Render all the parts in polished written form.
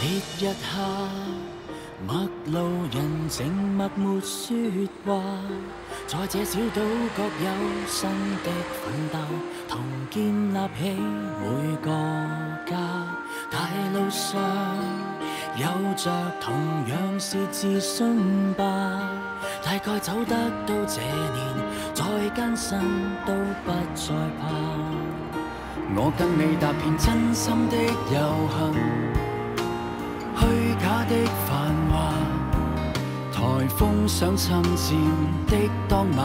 烈日下，陌路人靜默沒說話，在這小島各有新的奮鬥，同建立起每個家。大路上有着同樣是自信吧，大概走得到這年，再艱辛都不再怕。我跟你踏遍真心的遊行，虛假的繁華，颱風想侵佔的當晚，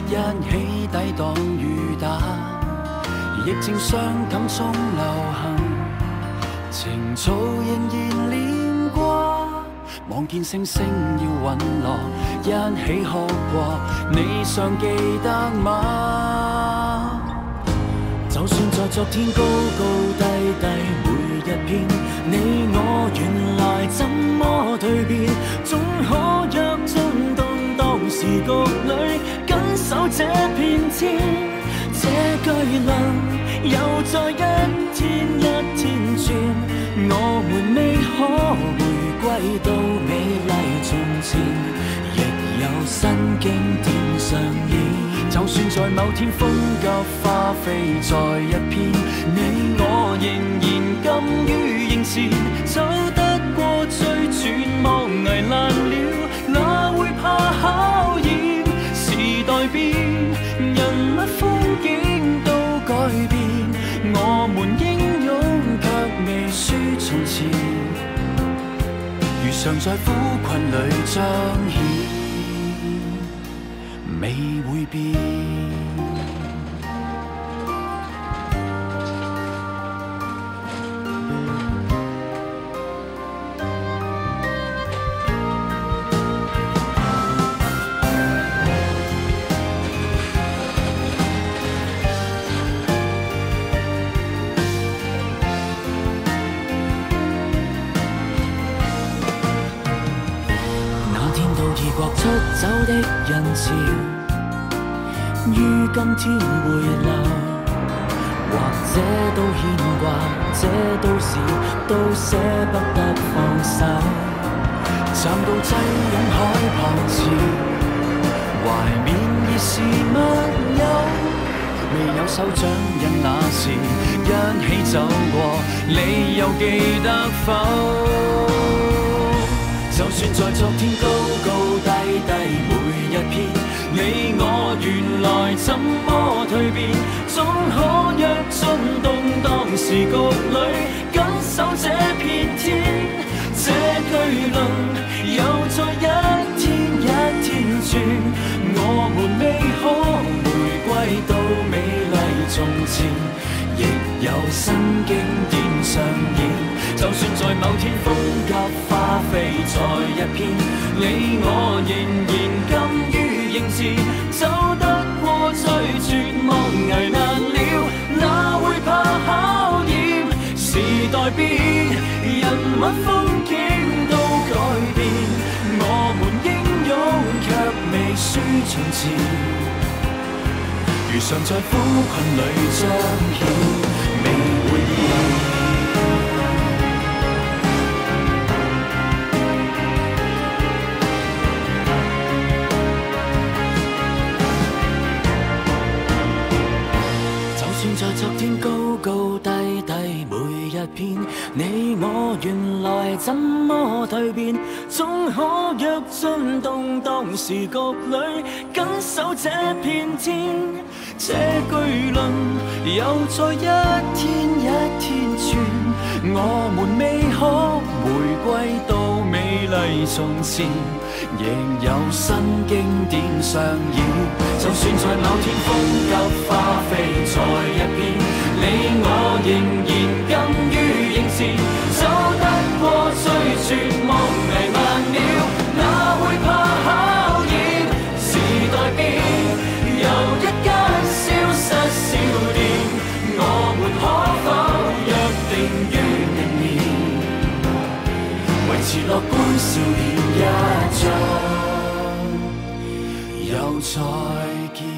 一起抵擋雨打。疫症傷感中流行，情操仍然連掛。望見星星要隕落，一起哭過，你尚記得嗎？就算在昨天高高低低每一篇，你我原來怎麼蛻變，總可約進動盪時局裏緊守這片天。這巨輪又再一天一天轉，我們未可回歸到美麗從前，亦有新經典上演。就算在某天風急花飛在一片，你我仍然甘於迎前，走得過最絕望危難了，哪會怕考驗？時代變，人物風景都改變，我們英勇卻未輸從前，如常在苦困裏彰顯，未會變。出走的人潮，於今天回流，或者都牽掛，這都是都捨不得放手。站到擠擁海旁潮，懷緬已是密友，未有手掌印那時一起走過，你又記得否？就算在昨天高高低低每一篇，你我原來怎麼蛻變，總可約進動盪時局裏緊守這片天。這巨輪又再一天一天轉，我們未可回歸到美麗從前，亦有新經典上演。就算在某天風急花飛在一片，你我仍然甘於迎前，走得過最絕望危難了，哪會怕考驗？時代變，人物風景都改變，我們英勇卻未輸從前，如常在苦困裏彰顯，未會變。在昨天高高低低每一篇，你我原來怎麼蛻變，總可約進動盪時局裏緊守這片天。這巨輪又再一天一天轉，我們未可回歸到美麗從前，亦有新經典上演。就算在某天風急花飛在一片，你我仍然甘於迎前，走得過最絕望危難了，哪會怕考驗？時代變，由一間消失少年，我們可否約定於明年，維持樂觀笑臉一張，又再見。